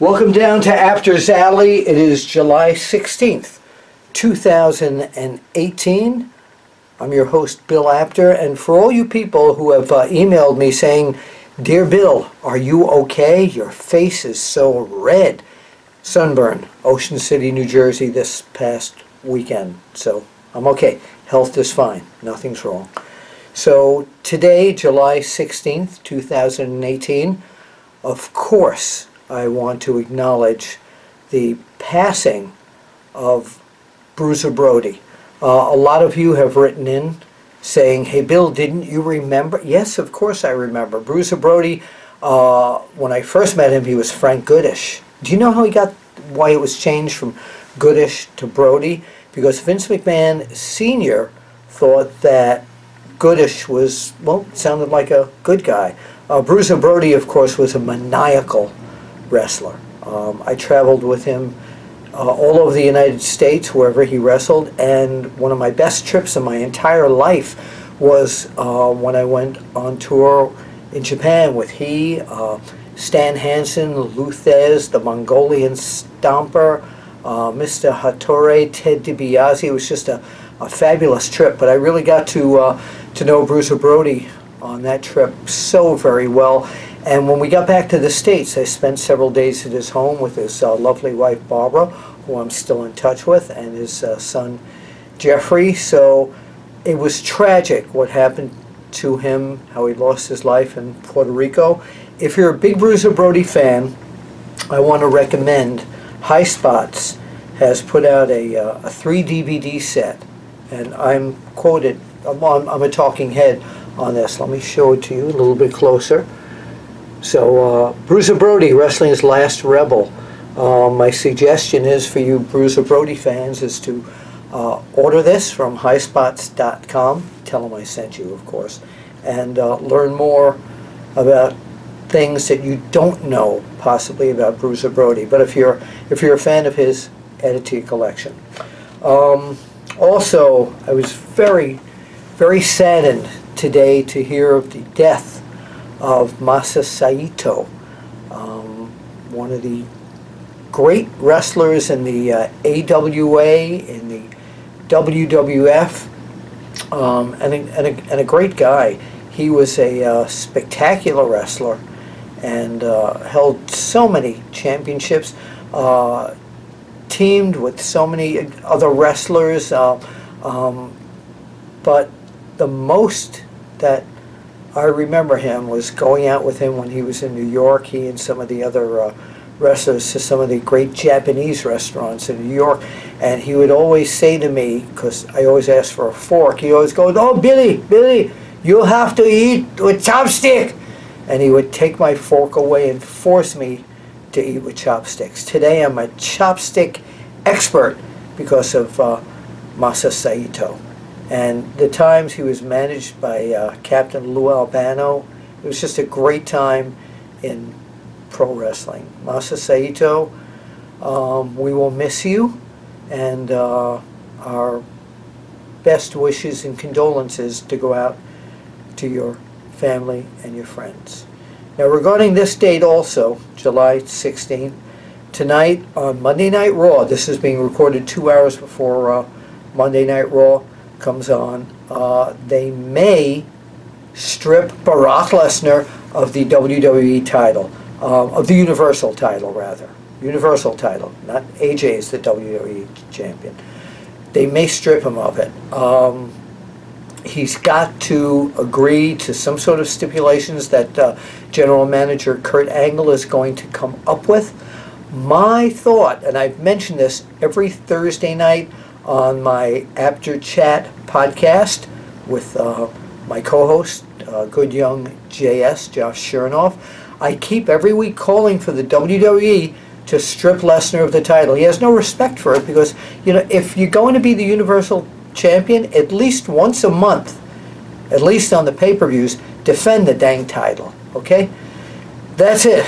Welcome down to Apter's Alley. It is July 16th, 2018. I'm your host, Bill Apter, and for all you people who have emailed me saying, "Dear Bill, are you okay? Your face is so red." Sunburn, Ocean City, New Jersey this past weekend. So I'm okay. Health is fine. Nothing's wrong. So today, July 16th, 2018, of course, I want to acknowledge the passing of Bruiser Brody. A lot of you have written in saying, "Hey Bill, didn't you remember?" Yes, of course I remember. Bruiser Brody, when I first met him, he was Frank Goodish. Do you know why it was changed from Goodish to Brody? Because Vince McMahon Sr. thought that Goodish was, well, sounded like a good guy. Bruiser Brody, of course, was a maniacal wrestler. I traveled with him all over the United States, wherever he wrestled, and one of my best trips in my entire life was when I went on tour in Japan with Stan Hansen, Lou Thez, the Mongolian Stomper, Mr. Hattori, Ted DiBiase. It was just a fabulous trip, but I really got to know Bruiser Brody on that trip so very well. And when we got back to the States, I spent several days at his home with his lovely wife Barbara, who I'm still in touch with, and his son Jeffrey. So it was tragic what happened to him, how he lost his life in Puerto Rico. If you're a big Bruiser Brody fan, I want to recommend High Spots has put out a 3 DVD set, and I'm quoted, I'm a talking head on this. Let me show it to you a little bit closer. So Bruiser Brody, wrestling's last rebel. My suggestion is for you Bruiser Brody fans is to order this from highspots.com. Tell them I sent you, of course, and learn more about things that you don't know possibly about Bruiser Brody. But if you're a fan of his, add it to your collection. Also, I was very, very saddened today to hear of the death of Massa Saito, one of the great wrestlers in the AWA, in the WWF, and a great guy. He was a spectacular wrestler and held so many championships, teamed with so many other wrestlers, but the most that I remember him was going out with him when he was in New York, he and some of the other wrestlers, to some of the great Japanese restaurants in New York, and he would always say to me, because I always asked for a fork, he always goes, "Oh, Billy, you have to eat with chopstick," and he would take my fork away and force me to eat with chopsticks. Today I'm a chopstick expert because of Massa Saito. And the times he was managed by Captain Lou Albano, it was just a great time in pro wrestling. Massa Saito, we will miss you, and our best wishes and condolences to go out to your family and your friends. Now regarding this date also, July 16th, tonight on Monday Night Raw, this is being recorded 2 hours before Monday Night Raw comes on, they may strip Brock Lesnar of the WWE title, of the Universal title rather. Universal title, not AJ is the WWE champion. They may strip him of it. He's got to agree to some sort of stipulations that General Manager Kurt Angle is going to come up with. My thought, and I've mentioned this every Thursday night on my Apter Chat podcast with my co-host, good young JS, Josh Chernoff. I keep every week calling for the WWE to strip Lesnar of the title. He has no respect for it because, you know, if you're going to be the Universal Champion, at least once a month, at least on the pay-per-views, defend the dang title, okay? That's it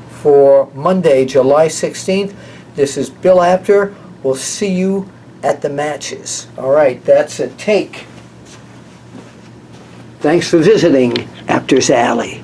for Monday, July 16th. This is Bill Apter. We'll see you at the matches. All right, that's a take. Thanks for visiting Apter's Alley.